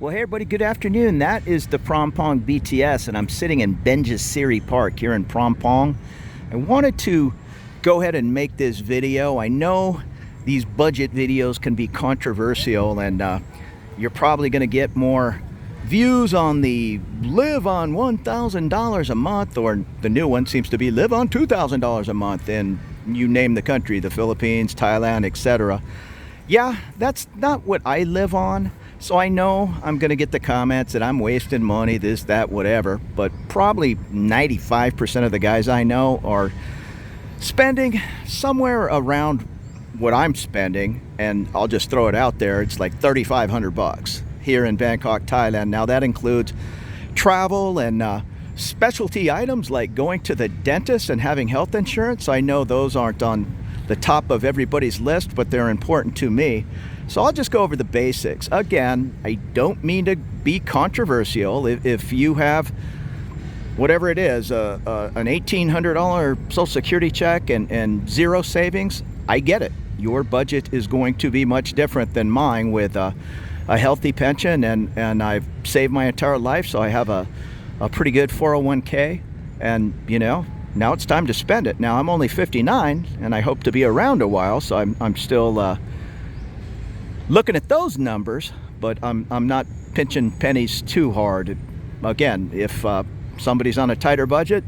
Well, hey everybody, good afternoon. That is the Prompong BTS, and I'm sitting in Benjasiri Park here in Prompong. I wanted to go ahead and make this video. I know these budget videos can be controversial, and you're probably going to get more views on the live on $1,000 a month, or the new one seems to be live on $2,000 a month, and you name the country, the Philippines, Thailand, etc. Yeah, that's not what I live on. So I know I'm going to get the comments that I'm wasting money, this, that, whatever. But probably 95% of the guys I know are spending somewhere around what I'm spending. And I'll just throw it out there. It's like 3,500 bucks here in Bangkok, Thailand. Now that includes travel and specialty items like going to the dentist and having health insurance. I know those aren't on the top of everybody's list, but they're important to me. So I'll just go over the basics. Again, I don't mean to be controversial. If you have whatever it is, an $1,800 Social Security check and zero savings, I get it. Your budget is going to be much different than mine with a healthy pension, and I've saved my entire life, so I have a pretty good 401k, and you know, now it's time to spend it. Now I'm only 59, and I hope to be around a while, so I'm still looking at those numbers, but I'm not pinching pennies too hard. Again, if somebody's on a tighter budget,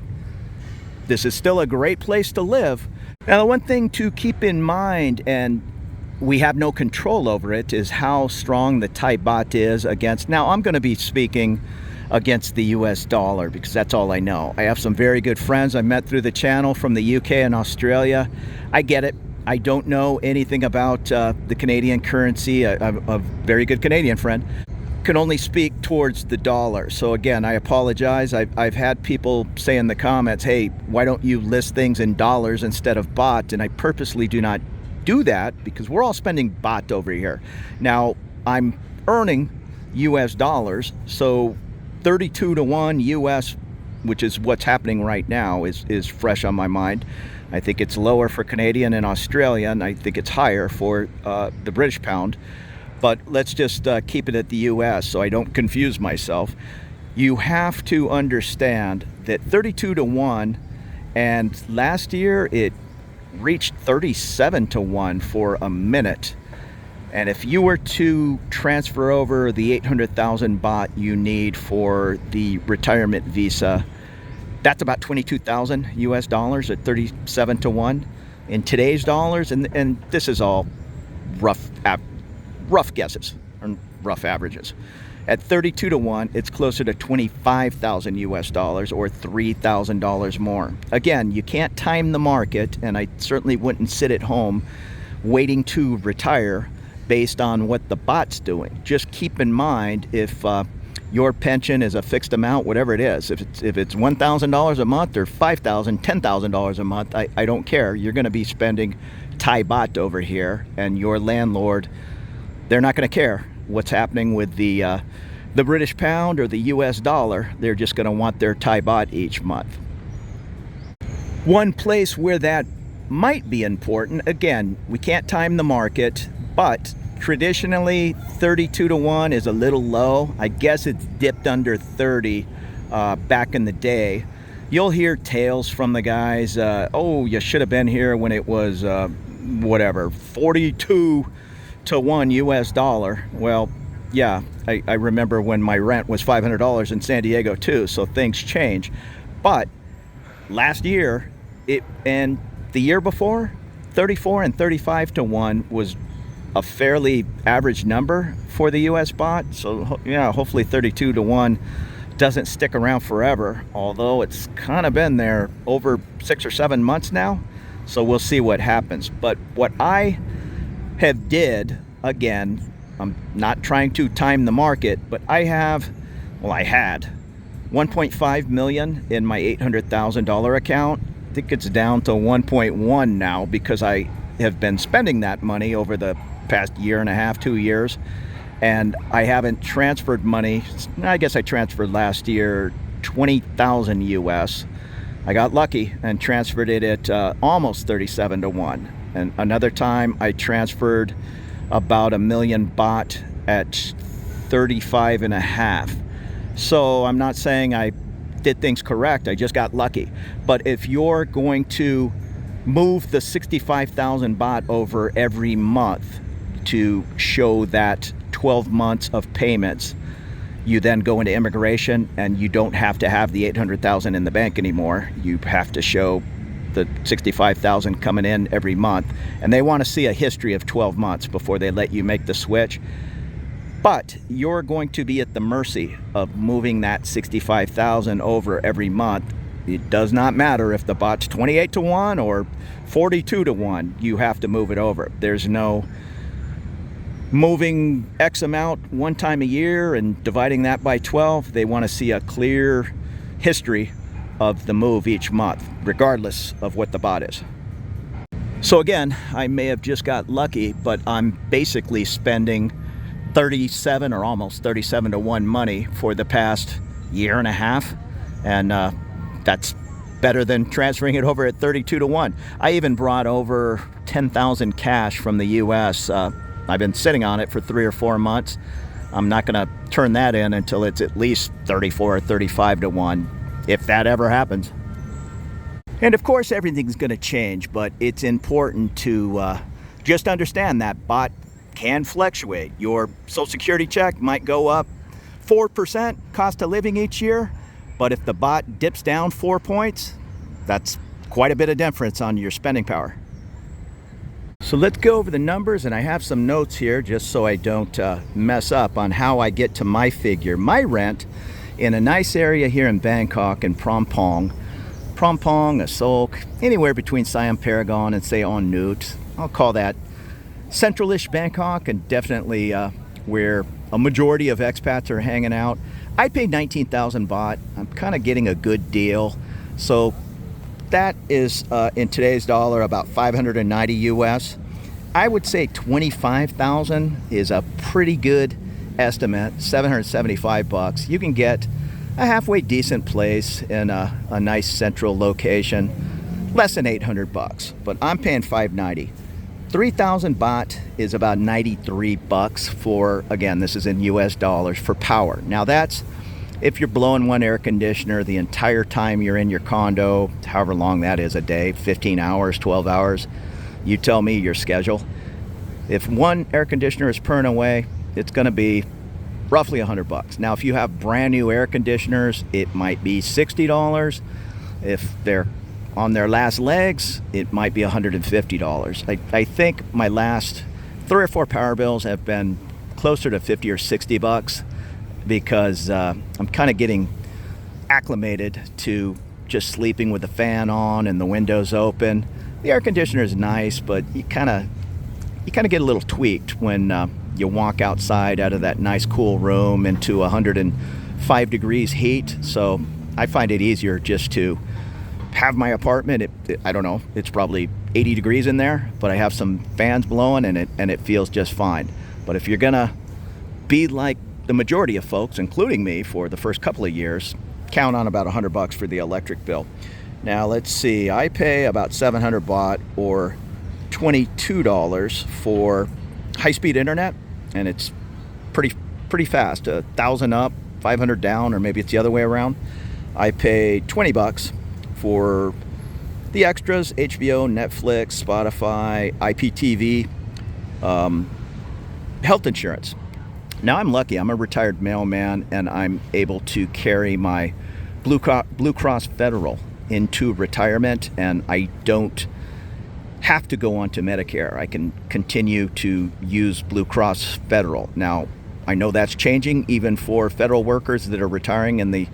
this is still a great place to live. Now, the one thing to keep in mind, and we have no control over it, is how strong the Thai baht is against. Now, I'm going to be speaking against the US dollar because that's all I know. I have some very good friends I met through the channel from the UK and Australia. I get it. I don't know anything about the Canadian currency. A very good Canadian friend can only speak towards the dollar. So again, I apologize. I've had people say in the comments, hey, why don't you list things in dollars instead of baht? And I purposely do not do that because we're all spending baht over here. Now, I'm earning US dollars, so 32 to 1 US, which is what's happening right now, is fresh on my mind. I think it's lower for Canadian and Australia, and I think it's higher for the British pound. But let's just keep it at the US so I don't confuse myself. You have to understand that 32 to 1, and last year it reached 37 to 1 for a minute. And if you were to transfer over the 800,000 baht you need for the retirement visa, that's about 22,000 US dollars at 37 to 1 in today's dollars, and this is all rough guesses and rough averages. At 32 to 1, it's closer to 25,000 US dollars, or $3,000 more. Again, you can't time the market, and I certainly wouldn't sit at home waiting to retire based on what the baht's doing. Just keep in mind, if your pension is a fixed amount, whatever it is, if it's $1,000 a month or $5,000, $10,000 a month, I don't care. You're going to be spending Thai baht over here, and your landlord, they're not going to care what's happening with the British pound or the US dollar. They're just going to want their Thai baht each month. One place where that might be important, again, we can't time the market, but traditionally 32 to 1 is a little low. I guess it's dipped under 30 back in the day. You'll hear tales from the guys, oh, you should have been here when it was whatever, 42 to 1 US dollar. Well, yeah, I remember when my rent was $500 in San Diego too, so things change. But last year, and the year before, 34 and 35 to 1 was a fairly average number for the US baht. So yeah, hopefully 32 to 1 doesn't stick around forever, although it's kind of been there over 6 or 7 months now. So we'll see what happens. But what I have did, again, I'm not trying to time the market, but I had 1.5 million in my $800,000 account. I think it's down to 1.1 now because I have been spending that money over the past year and a half, 2 years, and I haven't transferred money. I guess I transferred last year 20,000 US. I got lucky and transferred it at almost 37 to 1. And another time I transferred about 1 million baht at 35 and a half. So I'm not saying I did things correct, I just got lucky. But if you're going to move the 65,000 baht over every month to show that 12 months of payments, you then go into immigration and you don't have to have the 800,000 in the bank anymore. You have to show the 65,000 coming in every month, and they want to see a history of 12 months before they let you make the switch. But you're going to be at the mercy of moving that 65,000 over every month. It does not matter if the baht's 28 to 1 or 42 to 1, you have to move it over. There's no moving X amount one time a year and dividing that by 12. They want to see a clear history of the move each month, regardless of what the baht is. So again, I may have just got lucky, but I'm basically spending 37 or almost 37 to 1 money for the past year and a half, and that's better than transferring it over at 32 to 1. I even brought over 10,000 cash from the US. I've been sitting on it for 3 or 4 months. I'm not going to turn that in until it's at least 34 or 35 to 1, if that ever happens. And of course, everything's going to change, but it's important to just understand that baht can fluctuate. Your Social Security check might go up 4% cost of living each year, but if the baht dips down 4 points, that's quite a bit of difference on your spending power. So let's go over the numbers, and I have some notes here just so I don't mess up on how I get to my figure. My rent in a nice area here in Bangkok and Prom Asok, anywhere between Siam Paragon and say On Nut. I'll call that central-ish Bangkok, and definitely where a majority of expats are hanging out. I paid 19,000 baht. I'm kind of getting a good deal. So that is in today's dollar about 590 US. I would say 25,000 is a pretty good estimate, 775 bucks. You can get a halfway decent place in a nice central location, less than 800 bucks, but I'm paying 590. 3,000 baht is about 93 bucks for, again, this is in US dollars, for power. Now that's if you're blowing one air conditioner the entire time you're in your condo, however long that is a day, 15 hours, 12 hours, you tell me your schedule. If one air conditioner is purring away, it's going to be roughly 100 bucks. Now, if you have brand new air conditioners, it might be $60. If they're on their last legs, it might be $150. I think my last 3 or 4 power bills have been closer to 50 or 60 bucks because I'm kind of getting acclimated to just sleeping with the fan on and the windows open. The air conditioner is nice, but you kind of get a little tweaked when you walk outside out of that nice cool room into 105 degrees heat. So I find it easier just to have my apartment. I don't know, it's probably 80 degrees in there, but I have some fans blowing and it feels just fine. But if you're gonna be like the majority of folks, including me, for the first couple of years, count on about 100 bucks for the electric bill. Now let's see, I pay about 700 baht or $22 for high-speed internet, and it's pretty fast, 1,000 up, 500 down, or maybe it's the other way around. I pay 20 bucks for the extras, HBO, Netflix, Spotify, IPTV, health insurance. Now I'm lucky, I'm a retired mailman, and I'm able to carry my Blue Cross Federal into retirement, and I don't have to go on to Medicare. I can continue to use Blue Cross Federal. Now, I know that's changing even for federal workers that are retiring in the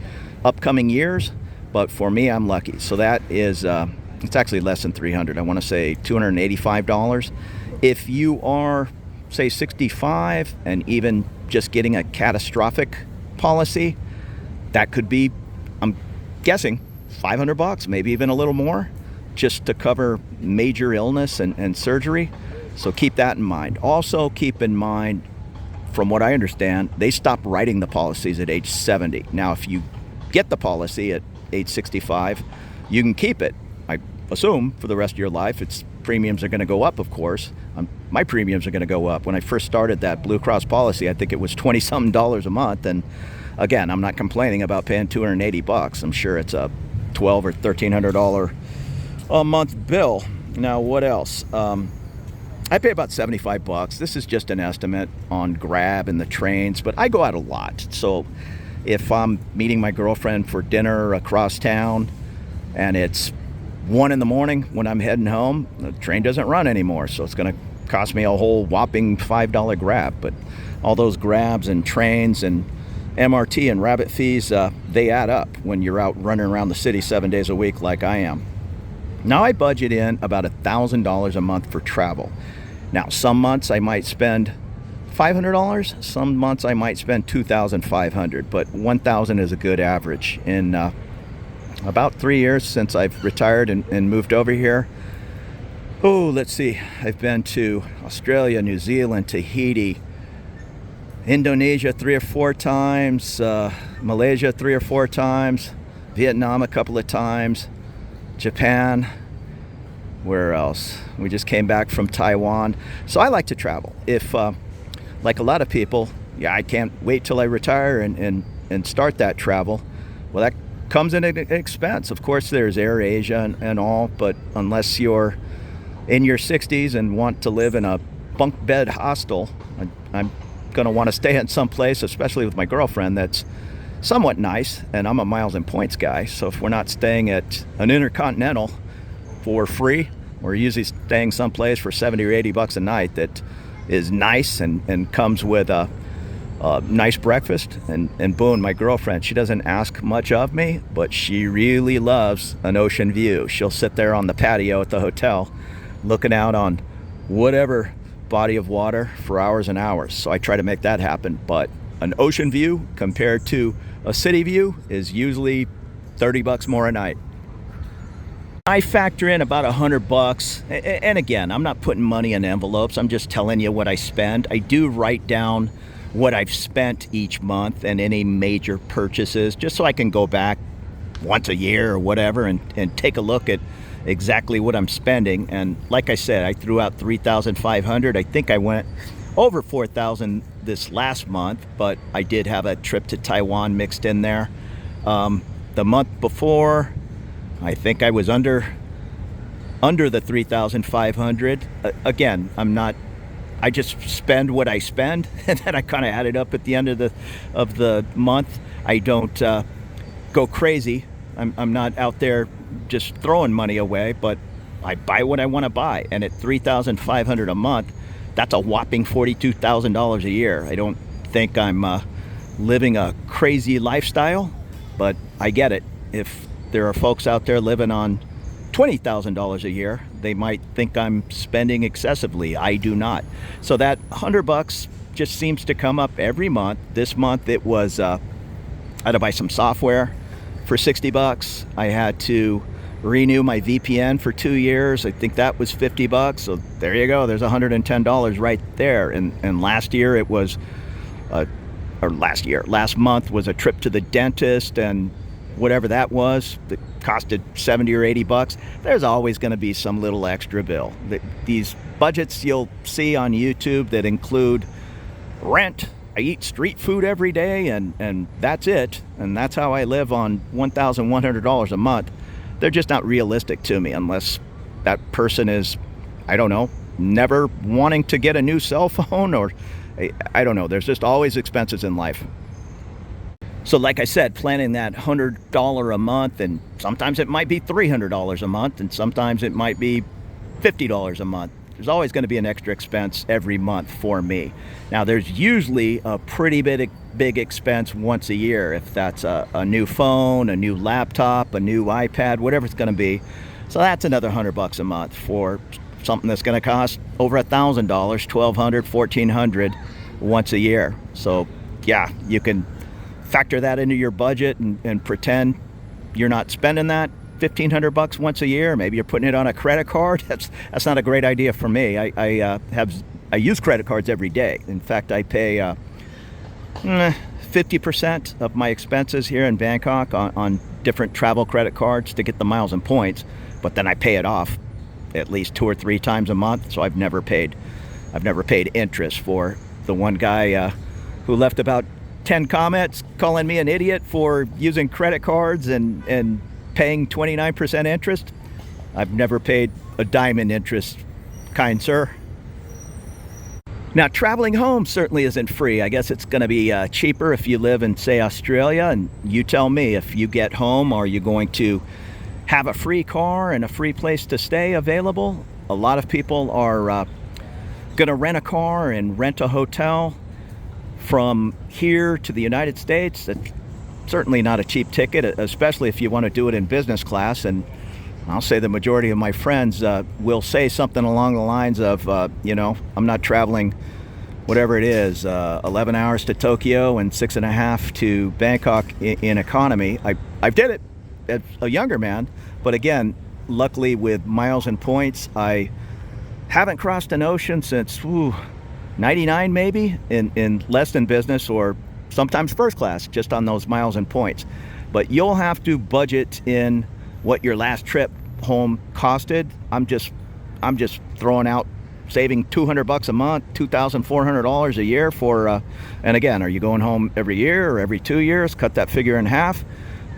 upcoming years, but for me, I'm lucky. So that is, it's actually less than 300. I want to say $285. If you are, say, 65 and even just getting a catastrophic policy, that could be, I'm guessing, 500 bucks, maybe even a little more, just to cover major illness and surgery. So keep that in mind. Also keep in mind, from what I understand, they stop writing the policies at age 70. Now, if you get the policy at age 65, you can keep it, I assume, for the rest of your life. It's premiums are going to go up, of course. My premiums are going to go up. When I first started that Blue Cross policy, I think it was $20-something a month. And again, I'm not complaining about paying $280. I'm sure it's a $1,200 or $1,300 a month bill. Now, what else? I pay about $75. This is just an estimate on Grab and the trains, but I go out a lot. So if I'm meeting my girlfriend for dinner across town and it's 1 in the morning when I'm heading home, the train doesn't run anymore. So it's going to cost me a whole whopping $5 Grab. But all those Grabs and trains and MRT and rabbit fees, they add up when you're out running around the city 7 days a week like I am. Now I budget in about $1,000 a month for travel. Now some months I might spend $500. Some months I might spend $2,500, but $1,000 is a good average. In about 3 years since I've retired and moved over here, let's see, I've been to Australia, New Zealand, Tahiti, Indonesia 3 or 4 times, Malaysia 3 or 4 times, Vietnam a couple of times, Japan. Where else? We just came back from Taiwan. So I like to travel. If, like a lot of people, I can't wait till I retire and start that travel. Well, that comes at an expense. Of course, there's Air Asia and all, but unless you're in your 60s and want to live in a bunk bed hostel, I'm going to want to stay in some place, especially with my girlfriend, that's somewhat nice. And I'm a miles and points guy. So if we're not staying at an Intercontinental for free, we're usually staying someplace for $70 or $80 a night that is nice and comes with a nice breakfast. And Boone, my girlfriend, she doesn't ask much of me, but she really loves an ocean view. She'll sit there on the patio at the hotel looking out on whatever body of water for hours and hours. So I try to make that happen. But an ocean view compared to a city view is usually $30 more a night. I factor in about $100, and again, I'm not putting money in envelopes. I'm just telling you what I spend. I do write down what I've spent each month and any major purchases, just so I can go back once a year or whatever and take a look at exactly what I'm spending. And like I said, I threw out $3,500. I think I went over $4,000 this last month, but I did have a trip to Taiwan mixed in there. The month before, I think I was under the $3,500. Again, I just spend what I spend, and then I kind of add it up at the end of the month. I don't go crazy. I'm not out there just throwing money away, but I buy what I want to buy. And at $3,500 a month, that's a whopping $42,000 a year. I don't think I'm living a crazy lifestyle, but I get it. If there are folks out there living on $20,000 a year, they might think I'm spending excessively. I do not. So that $100 just seems to come up every month. This month it was, I had to buy some software for $60. I had to renew my VPN for 2 years. I think that was $50. So there you go. There's $110 right there. And last year it was, last month was a trip to the dentist, and whatever that was, that costed $70 or $80. There's always going to be some little extra bill. These budgets you'll see on YouTube that include rent, I eat street food every day, and that's it. And that's how I live on $1,100 a month. They're just not realistic to me unless that person is, I don't know, never wanting to get a new cell phone, or I don't know. There's just always expenses in life. So like I said, planning that $100 a month, and sometimes it might be $300 a month, and sometimes it might be $50 a month. There's always going to be an extra expense every month for me. Now, there's usually a pretty big expense once a year, if that's a new phone, a new laptop, a new iPad, whatever it's going to be. So that's another $100 a month for something that's going to cost over $1,000, $1,200, $1,400 once a year. So yeah, you can factor that into your budget and pretend you're not spending that $1,500 once a year. Maybe you're putting it on a credit card. That's not a great idea for me. I use credit cards every day. In fact, I pay 50% of my expenses here in Bangkok on different travel credit cards to get the miles and points, but then I pay it off at least 2 or 3 times a month. So I've never paid interest for the one guy who left about 10 comments calling me an idiot for using credit cards and paying 29% interest. I've never paid a dime in interest, kind sir. Now, traveling home certainly isn't free. I guess it's going to be cheaper if you live in, say, Australia. And you tell me, if you get home, are you going to have a free car and a free place to stay available? A lot of people are going to rent a car and rent a hotel from here to the United States. That's certainly not a cheap ticket, especially if you want to do it in business class. And I'll say the majority of my friends will say something along the lines of, I'm not traveling, whatever it is, 11 hours to Tokyo and 6.5 to Bangkok in economy. I did it as a younger man, but again, luckily with miles and points, I haven't crossed an ocean since 99 maybe, in less than business or sometimes first class, just on those miles and points. But you'll have to budget in what your last trip home costed. I'm just throwing out saving $200 a month, $2,400 a year for and again, are you going home every year or every 2 years? Cut that figure in half.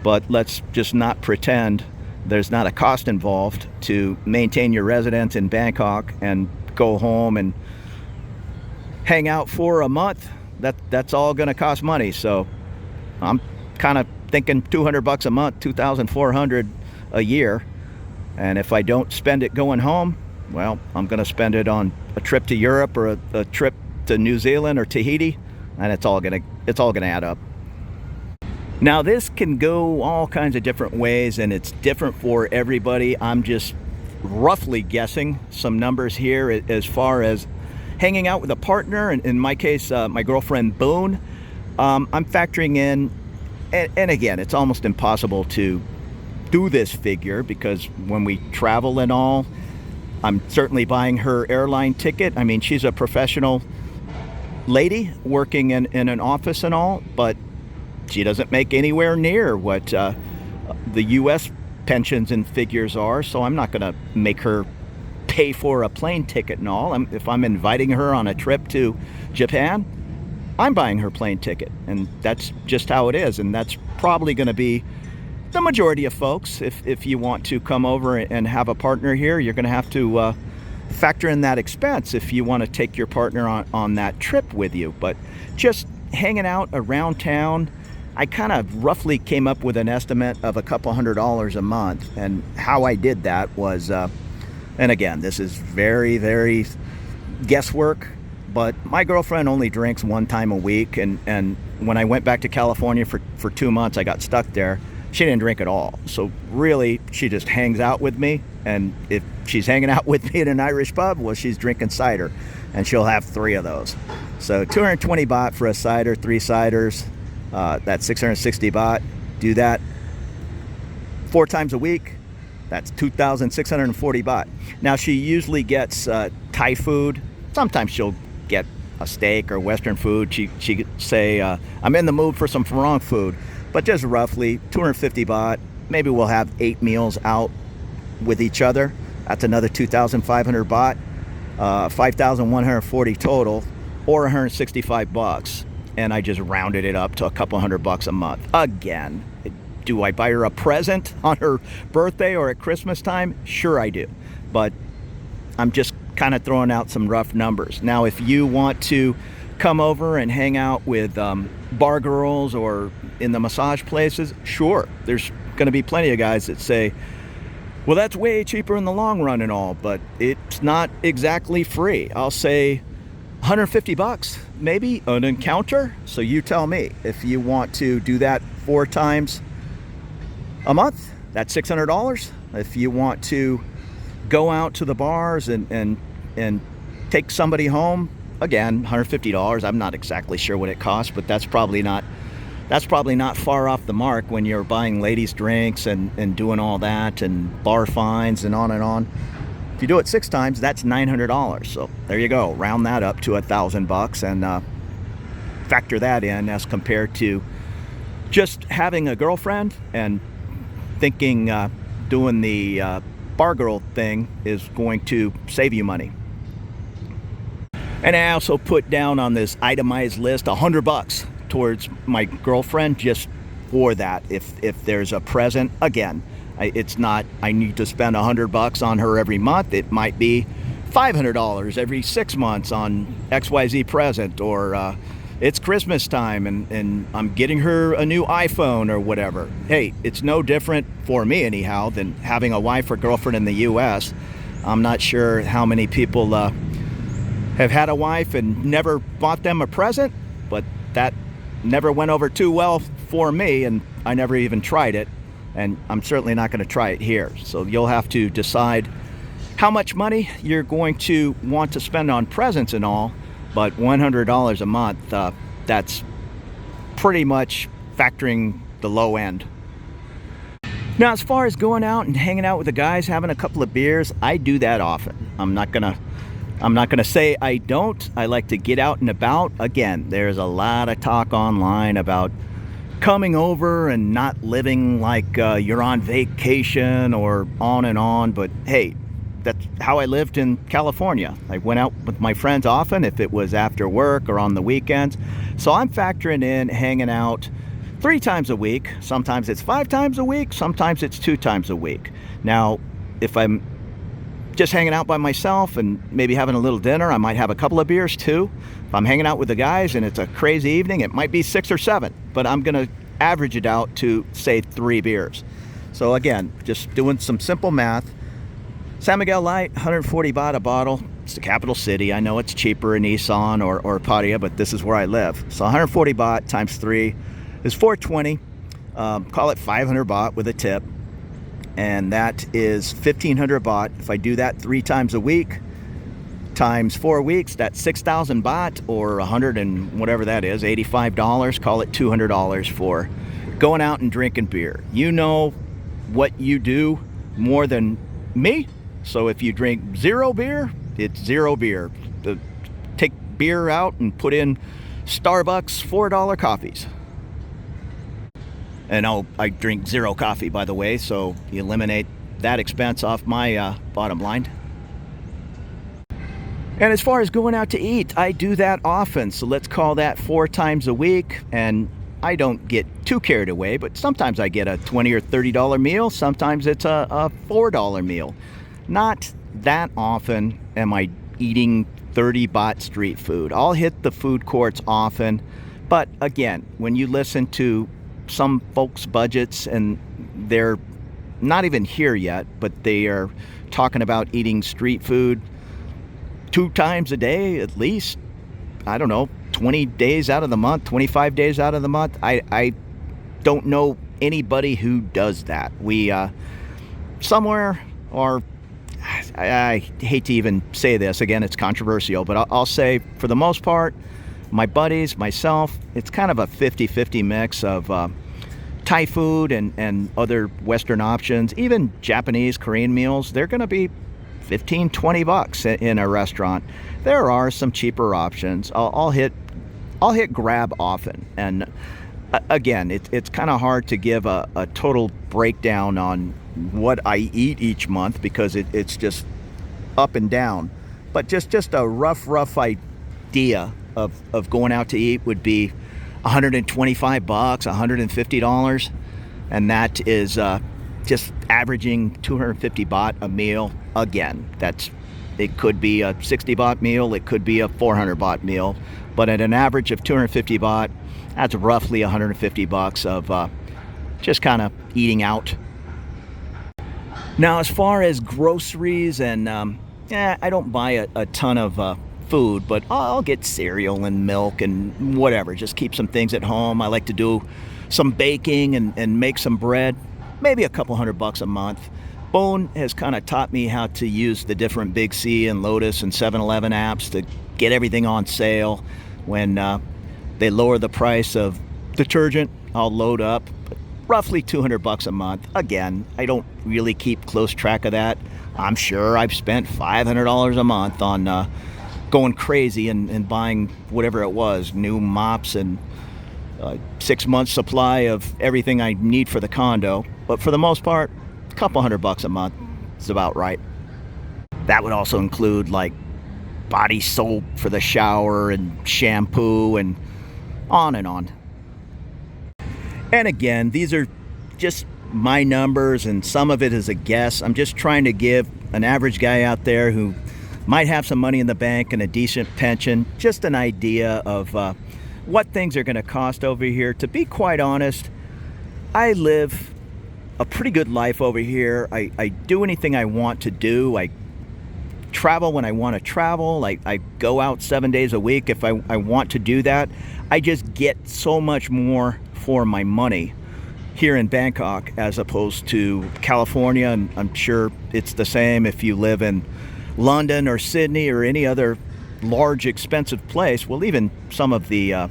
But let's just not pretend there's not a cost involved to maintain your residence in Bangkok and go home and hang out for a month. That's all going to cost money. So I'm kind of thinking $200 a month, $2,400 a year. And if I don't spend it going home, well, I'm going to spend it on a trip to Europe or a trip to New Zealand or Tahiti, and it's all going to add up. Now, this can go all kinds of different ways, and it's different for everybody. I'm just roughly guessing some numbers here as far as hanging out with a partner. And in my case, my girlfriend Boone, I'm factoring in, and again, it's almost impossible to do this figure because when we travel and all, I'm certainly buying her airline ticket. I mean, she's a professional lady working in an office and all, but she doesn't make anywhere near what the U.S. pensions and figures are, so I'm not going to make her pay for a plane ticket and all. If I'm inviting her on a trip to Japan, I'm buying her plane ticket, and that's just how it is. And that's probably going to be the majority of folks. If you want to come over and have a partner here, you're going to have to factor in that expense if you want to take your partner on that trip with you. But just hanging out around town, I kind of roughly came up with an estimate of a couple $100 a month. And how I did that was, and again, this is very, very guesswork, but my girlfriend only drinks 1 time a week. And when I went back to California for 2 months, I got stuck there. She didn't drink at all. So really, she just hangs out with me. And if she's hanging out with me at an Irish pub, well, she's drinking cider, and she'll have 3 of those. So 220 baht for a cider, 3 ciders. That's 660 baht. Do that 4 times a week. That's 2,640 baht. Now, she usually gets Thai food. Sometimes she'll get a steak or Western food. She could say, I'm in the mood for some Farang food. But just roughly 250 baht. Maybe we'll have 8 meals out with each other. That's another 2,500 baht. 5,140 total, or 165 bucks. And I just rounded it up to a couple $100 a month. Again, do I buy her a present on her birthday or at Christmas time? Sure I do. But I'm just kind of throwing out some rough numbers. Now, if you want to come over and hang out with bar girls or in the massage places, sure. There's going to be plenty of guys that say, well, that's way cheaper in the long run and all, but it's not exactly free. I'll say 150 bucks, maybe an encounter. So you tell me. If you want to do that 4 times a month, that's $600. If you want to go out to the bars and take somebody home, again, $150. I'm not exactly sure what it costs, but that's probably not far off the mark when you're buying ladies' drinks and doing all that and bar fines and on and on. If you do it 6 times, that's $900. So there you go. Round that up to $1,000 and factor that in as compared to just having a girlfriend and thinking doing the bar girl thing is going to save you money. And I also put down on this itemized list $100 towards my girlfriend just for that. If there's a present, again, it's not I need to spend $100 on her every month. It might be $500 every 6 months on XYZ present, or it's Christmas time and I'm getting her a new iPhone or whatever. Hey, it's no different for me anyhow than having a wife or girlfriend in the US. I'm not sure how many people have had a wife and never bought them a present, but that never went over too well for me, and I never even tried it, and I'm certainly not going to try it here. So you'll have to decide how much money you're going to want to spend on presents and all, but $100 a month, that's pretty much factoring the low end. Now, as far as going out and hanging out with the guys, having a couple of beers, I do that often. I'm not gonna say I don't. I like to get out and about. Again, there's a lot of talk online about coming over and not living like you're on vacation or on and on, but hey, that's how I lived in California. I went out with my friends often if it was after work or on the weekends. So I'm factoring in hanging out 3 times a week. Sometimes it's 5 times a week, sometimes it's 2 times a week. Now, if I'm just hanging out by myself and maybe having a little dinner, I might have a couple of beers too. If I'm hanging out with the guys and it's a crazy evening, it might be 6 or 7, but I'm gonna average it out to say 3 beers. So again, just doing some simple math. San Miguel Light, 140 baht a bottle. It's the capital city. I know it's cheaper in Isan or Pattaya, but this is where I live. So 140 baht times 3 is 420. Call it 500 baht with a tip. And that is 1,500 baht. If I do that 3 times a week, times 4 weeks, that's 6,000 baht, or 100 and whatever that is, $85. Call it $200 for going out and drinking beer. You know what you do more than me. So if you drink 0 beer, it's 0 beer. Take beer out and put in Starbucks $4 coffees. And I drink 0 coffee, by the way, so you eliminate that expense off my bottom line. And as far as going out to eat, I do that often. So let's call that 4 times a week. And I don't get too carried away, but sometimes I get a $20 or $30 meal. Sometimes it's a $4 meal. Not that often am I eating 30 baht street food. I'll hit the food courts often. But again, when you listen to some folks' budgets, and they're not even here yet, but they are talking about eating street food 2 times a day at least, I don't know, 20 days out of the month, 25 days out of the month. I don't know anybody who does that. We somewhere, or I hate to even say this, again, it's controversial, but I'll say for the most part, my buddies, myself, it's kind of a 50-50 mix of Thai food and other Western options. Even Japanese, Korean meals, they're going to be 15, 20 bucks in a restaurant. There are some cheaper options. I'll hit grab often. And again, it's kind of hard to give a total breakdown on what I eat each month, because it's just up and down. But just a rough idea of going out to eat would be 125 bucks, $150, and that is just averaging 250 baht a meal. Again, it could be a 60 baht meal, it could be a 400 baht meal, but at an average of 250 baht, that's roughly 150 bucks of just kind of eating out. Now, as far as groceries, and I don't buy a ton of food, but I'll get cereal and milk and whatever, just keep some things at home. I like to do some baking and make some bread, maybe a couple $100 a month. Bourne has kind of taught me how to use the different Big C and Lotus and 7-Eleven apps to get everything on sale. When they lower the price of detergent, I'll load up. Roughly $200 a month. Again, I don't really keep close track of that. I'm sure I've spent $500 a month on going crazy and buying whatever it was, new mops and 6 months supply of everything I need for the condo. But for the most part, a couple $100 a month, It's about right. That would also include like body soap for the shower and shampoo and on and on. And again, these are just my numbers, and some of it is a guess. I'm just trying to give an average guy out there who might have some money in the bank and a decent pension just an idea of what things are going to cost over here. To be quite honest, I live a pretty good life over here. I do anything I want to do. I travel when I want to travel. I go out 7 days a week if I want to do that. I just get so much more for my money here in Bangkok as opposed to California, and I'm sure it's the same if you live in London or Sydney or any other large expensive place. Well, even some of the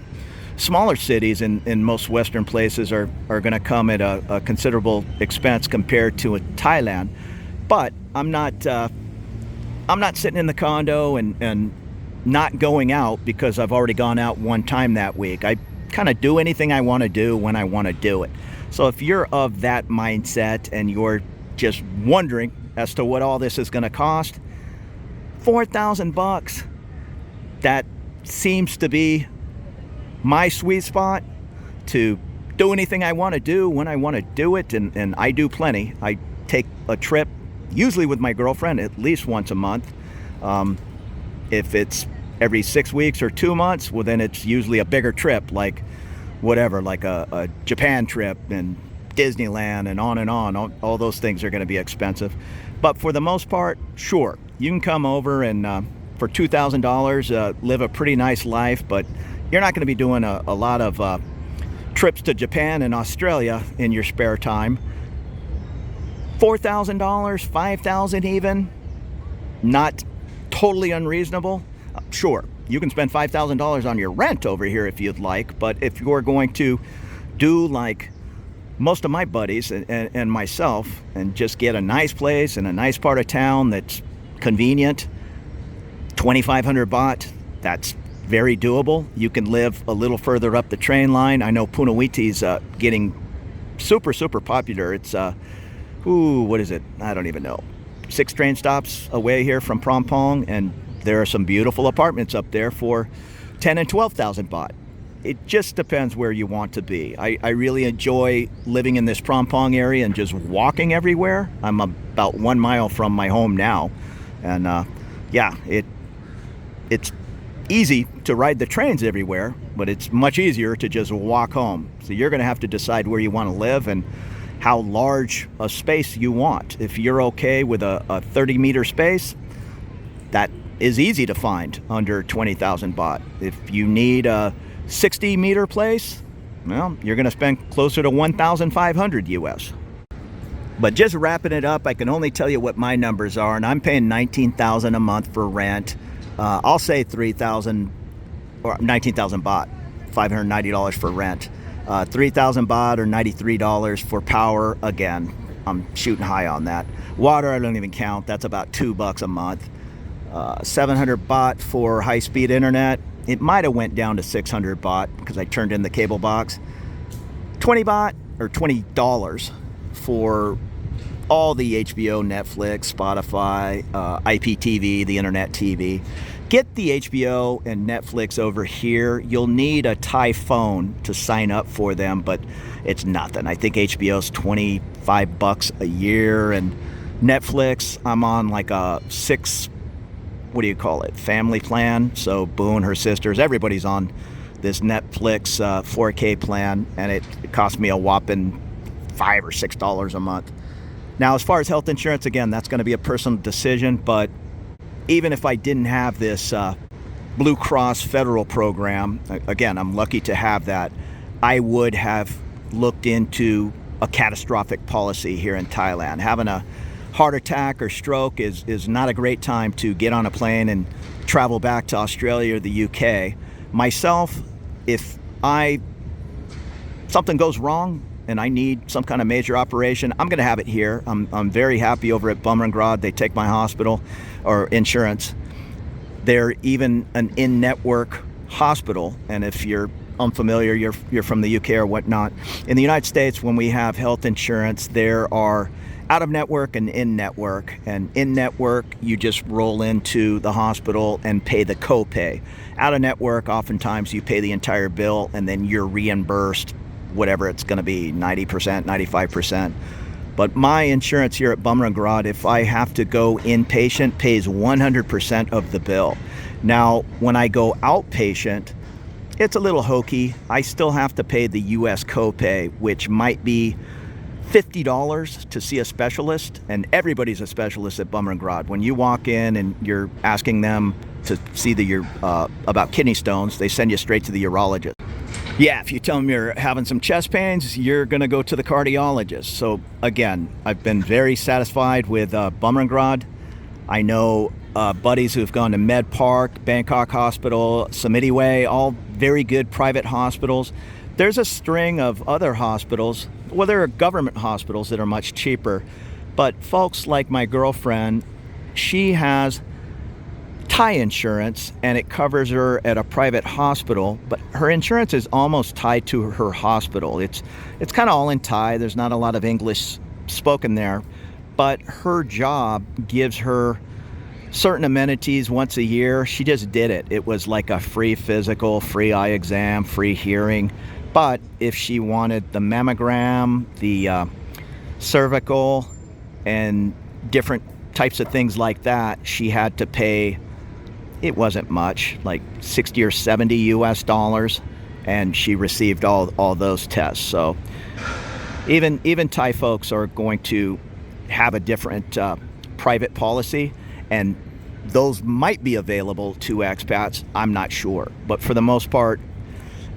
smaller cities in most Western places are going to come at a considerable expense compared to Thailand. But I'm not sitting in the condo and not going out because I've already gone out one time that week. I kind of do anything I want to do when I want to do it. So if you're of that mindset and you're just wondering as to what all this is going to cost, $4,000, that seems to be my sweet spot to do anything I want to do when I want to do it, and I do plenty. I take a trip usually with my girlfriend at least once a month. If it's every 6 weeks or 2 months, well, then it's usually a bigger trip, like whatever, like a Japan trip and Disneyland and on. All those things are going to be expensive. But for the most part, sure, you can come over and for $2,000 live a pretty nice life, but you're not going to be doing a lot of trips to Japan and Australia in your spare time. $4,000, $5,000 even, not totally unreasonable. Sure, you can spend $5,000 on your rent over here if you'd like, but if you're going to do like most of my buddies and myself and just get a nice place in a nice part of town that's convenient, 2,500 baht, that's very doable. You can live a little further up the train line. I know Punawiti's getting super popular. It's what is it? I don't even know. 6 train stops away here from Prompong, and there are some beautiful apartments up there for 10 and 12,000 baht. It just depends where you want to be. I really enjoy living in this Prompong area and just walking everywhere. I'm about 1 mile from my home now, and yeah, it's easy to ride the trains everywhere, but it's much easier to just walk home. So you're going to have to decide where you want to live and how large a space you want. If you're okay with a 30-meter space, that is easy to find under 20,000 baht. If you need a 60-meter place, well, you're going to spend closer to 1,500 US. But just wrapping it up, I can only tell you what my numbers are, and I'm paying 19,000 a month for rent. I'll say 3,000 or 19,000 baht, $590 for rent. 3,000 baht or $93 for power. Again, I'm shooting high on that. Water, I don't even count. That's about $2 a month. 700 baht for high-speed internet. It might have went down to 600 baht because I turned in the cable box. 20 baht or $20 for all the HBO, Netflix, Spotify, IPTV, the internet TV. Get the HBO and Netflix over here. You'll need a Thai phone to sign up for them, but it's nothing. I think HBO's $25 a year, and Netflix, I'm on like a 6, family plan. So Boone, her sisters, everybody's on this Netflix 4K plan, and it cost me a whopping $5 or $6 a month. Now, as far as health insurance, again, that's going to be a personal decision, but even if I didn't have this Blue Cross federal program, again, I'm lucky to have that, I would have looked into a catastrophic policy here in Thailand. Having a heart attack or stroke is not a great time to get on a plane and travel back to Australia or the UK. Myself, if something goes wrong and I need some kind of major operation, I'm going to have it here. I'm very happy over at Bumrungrad. They take my hospital or insurance. They're even an in-network hospital, and if you're unfamiliar, you're from the UK or whatnot. In the United States, when we have health insurance, there are out-of-network and in-network. And in-network, you just roll into the hospital and pay the copay. Out-of-network, oftentimes you pay the entire bill and then you're reimbursed whatever it's going to be, 90%, 95%. But my insurance here at Bumrungrad, if I have to go inpatient, pays 100% of the bill. Now, when I go outpatient, it's a little hokey. I still have to pay the US copay, which might be $50 to see a specialist, and everybody's a specialist at Bumrungrad. When you walk in and you're asking them to see about kidney stones, they send you straight to the urologist. Yeah, if you tell them you're having some chest pains, you're going to go to the cardiologist. So again, I've been very satisfied with Bumrungrad. I know buddies who've gone to Med Park, Bangkok Hospital, Samiti Way, all very good private hospitals. There's a string of other hospitals. Well, there are government hospitals that are much cheaper. But folks like my girlfriend, she has Thai insurance and it covers her at a private hospital, but her insurance is almost tied to her hospital. It's kind of all in Thai. There's not a lot of English spoken there, but her job gives her certain amenities once a year. She just did it. It was like a free physical, free eye exam, free hearing. But if she wanted the mammogram, the cervical, and different types of things like that, she had to pay, it wasn't much, like 60 or 70 US dollars, and she received all those tests. So even Thai folks are going to have a different private policy, and those might be available to expats. I'm not sure, but for the most part,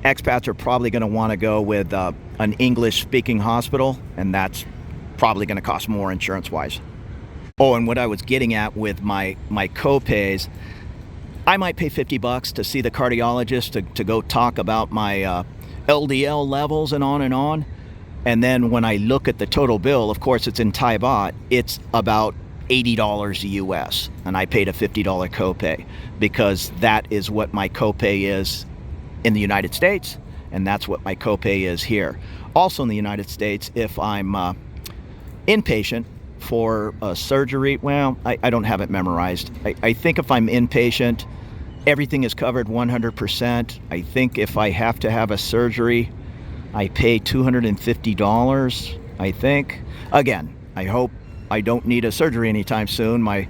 expats are probably going to want to go with an English-speaking hospital, and that's probably going to cost more insurance-wise. Oh, and what I was getting at with my co-pays, I might pay $50 to see the cardiologist to go talk about my LDL levels and on. And then when I look at the total bill, of course it's in Thai baht, it's about $80 US, and I paid a $50 copay because that is what my copay is in the United States, and that's what my copay is here. Also in the United States, if I'm inpatient for a surgery, well, I don't have it memorized. I think if I'm inpatient, everything is covered 100%. I think if I have to have a surgery, I pay $250, I think. Again, I hope I don't need a surgery anytime soon. My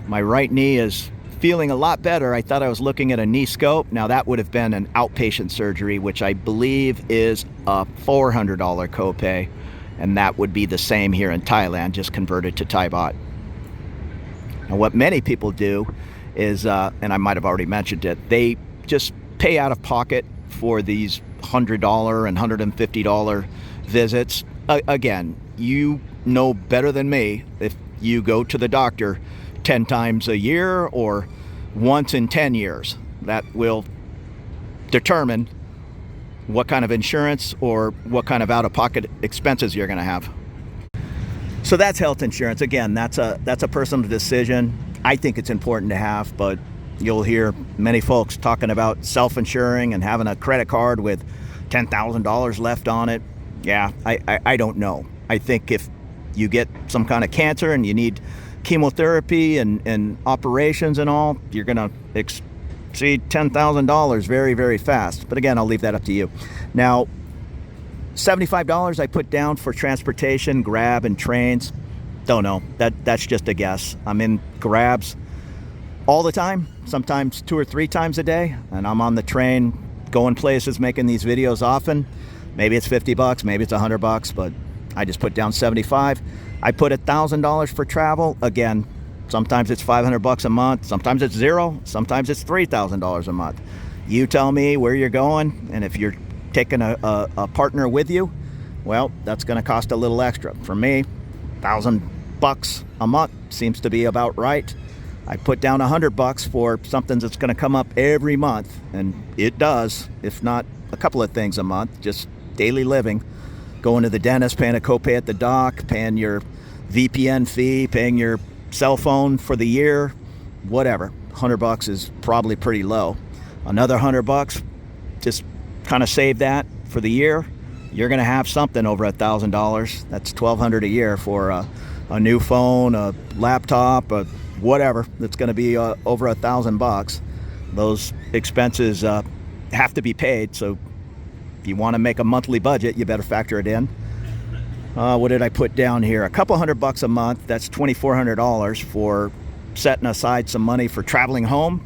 right knee is feeling a lot better. I thought I was looking at a knee scope. Now that would have been an outpatient surgery, which I believe is a $400 copay, and that would be the same here in Thailand, just converted to Thai baht. Now what many people do is, and I might have already mentioned it, they just pay out of pocket for these $100 and $150 visits. Again, you know better than me if you go to the doctor 10 times a year or once in 10 years. That will determine what kind of insurance or what kind of out-of-pocket expenses you're going to have. So that's health insurance. Again, that's a personal decision. I think it's important to have, but you'll hear many folks talking about self-insuring and having a credit card with $10,000 left on it. Yeah, I don't know. I think if you get some kind of cancer and you need chemotherapy and operations and all, you're going to exceed $10,000 very, very fast. But again, I'll leave that up to you. Now, $75 I put down for transportation, Grab and trains. Don't know. That's just a guess. I'm in Grabs all the time, sometimes 2 or 3 times a day, and I'm on the train going places, making these videos often. Maybe it's $50, maybe it's $100, but I just put down 75. I put $1,000 for travel. Again, sometimes it's $500 a month, sometimes it's zero, sometimes it's $3,000 a month. You tell me where you're going, and if you're taking a partner with you, well, that's going to cost a little extra. For me, $1,000 a month seems to be about right. I put down $100 for something that's going to come up every month, and it does, if not a couple of things a month, just daily living. Going to the dentist, paying a copay at the doc, paying your VPN fee, paying your cell phone for the year, whatever. $100 is probably pretty low. Another $100 just kind of save that for the year, you're going to have something over $1,000. That's $1,200 a year for a new phone, a laptop, whatever. That's going to be over $1,000. Those expenses have to be paid. So if you want to make a monthly budget, you better factor it in. What did I put down here? A couple $100 a month. That's $2,400 for setting aside some money for traveling home.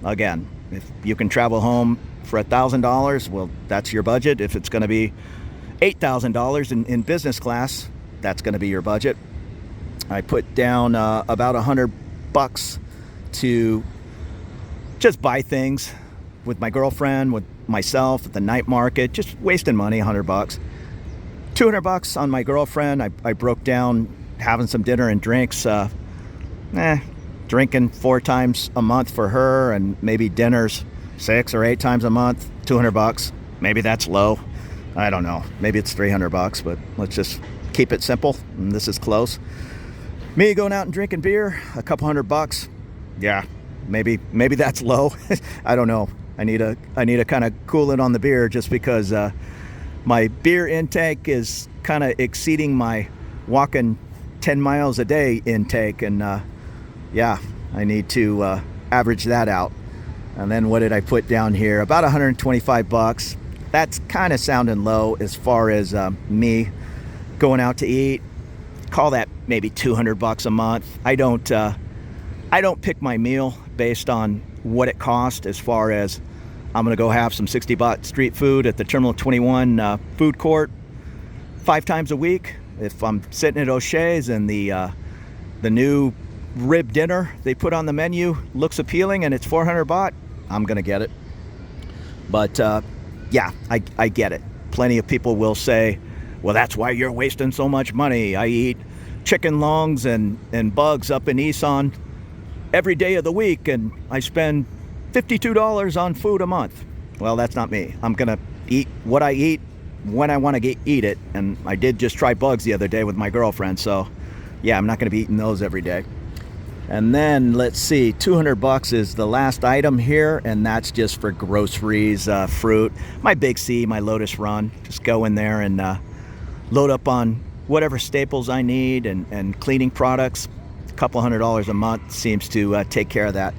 Again, if you can travel home for $1,000, well, that's your budget. If it's going to be $8,000 in business class, that's going to be your budget. I put down about $100 to just buy things with my girlfriend, with myself at the night market, just wasting money. $100. $200 on my girlfriend. I broke down having some dinner and drinks. Drinking 4 times a month for her, and maybe dinners 6 or 8 times a month. $200. Maybe that's low. I don't know. Maybe it's $300, but let's just keep it simple. And this is close. Me going out and drinking beer, a couple $100. Yeah, maybe that's low. I don't know. I need to kind of cool it on the beer, just because my beer intake is kind of exceeding my walking 10 miles a day intake, and yeah, I need to average that out. And then what did I put down here? About $125. That's kind of sounding low as far as me going out to eat. Call that maybe $200 a month. I don't pick my meal based on what it costs, as far as I'm going to go have some 60-baht street food at the Terminal 21 food court 5 times a week. If I'm sitting at O'Shea's and the new rib dinner they put on the menu looks appealing and it's 400 baht, I'm going to get it. But yeah, I get it. Plenty of people will say, well, that's why you're wasting so much money. I eat chicken longs and bugs up in Isan every day of the week, and I spend $52 on food a month. Well, that's not me. I'm going to eat what I eat when I want to eat it. And I did just try bugs the other day with my girlfriend. So yeah, I'm not going to be eating those every day. And then let's see, $200 is the last item here, and that's just for groceries, fruit, my Big C, my Lotus Run. Just go in there and load up on whatever staples I need, and cleaning products. A couple $100 a month seems to take care of that.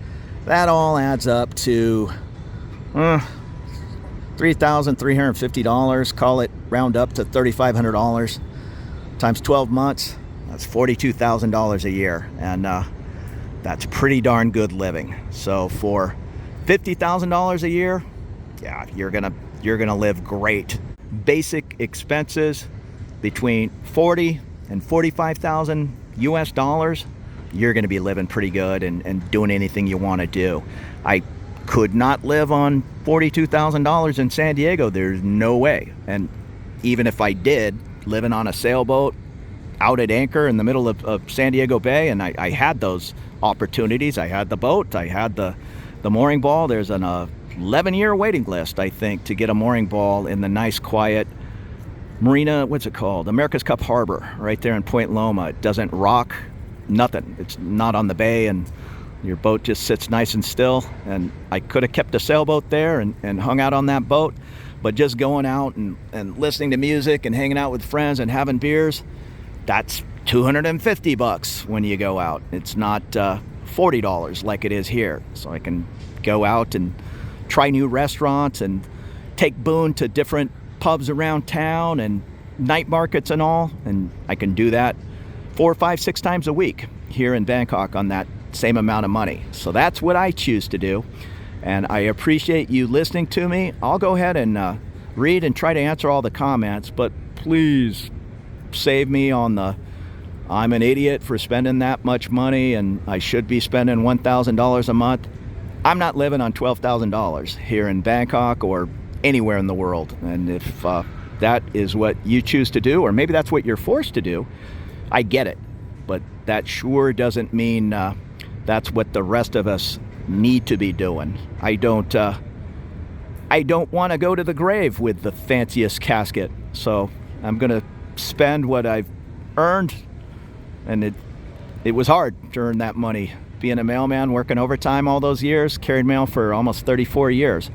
That all adds up to $3,350. Call it, round up to $3,500 times 12 months. That's $42,000 a year, and that's pretty darn good living. So for $50,000 a year, yeah, you're gonna live great. Basic expenses between 40 and 45,000 US dollars, you're gonna be living pretty good and doing anything you want to do. I could not live on $42,000 in San Diego. There's no way. And even if I did, living on a sailboat out at anchor in the middle of San Diego Bay, and I had those opportunities. I had the boat, I had the mooring ball. There's an 11-year waiting list, I think, to get a mooring ball in the nice, quiet marina. What's it called? America's Cup Harbor, right there in Point Loma. It doesn't rock, nothing. It's not on the bay, and your boat just sits nice and still. And I could have kept a sailboat there and hung out on that boat, but just going out and listening to music and hanging out with friends and having beers, that's $250 when you go out. It's not $40 like it is here. So I can go out and try new restaurants and take Boone to different pubs around town and night markets and all, and I can do that 4, 5, 6 times a week here in Bangkok on that same amount of money. So that's what I choose to do, and I appreciate you listening to me. I'll go ahead and read and try to answer all the comments, but please save me on the I'm an idiot for spending that much money and I should be spending $1,000 a month. I'm not living on $12,000 here in Bangkok or anywhere in the world. And if that is what you choose to do, or maybe that's what you're forced to do, I get it. But that sure doesn't mean that's what the rest of us need to be doing. I don't want to go to the grave with the fanciest casket. So I'm going to spend what I've earned. And it was hard to earn that money. Being a mailman, working overtime all those years, carried mail for almost 34 years.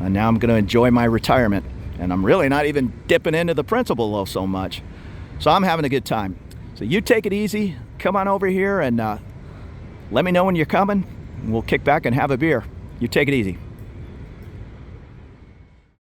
And now I'm going to enjoy my retirement. And I'm really not even dipping into the principal so much. So I'm having a good time. So you take it easy. Come on over here and let me know when you're coming. We'll kick back and have a beer. You take it easy.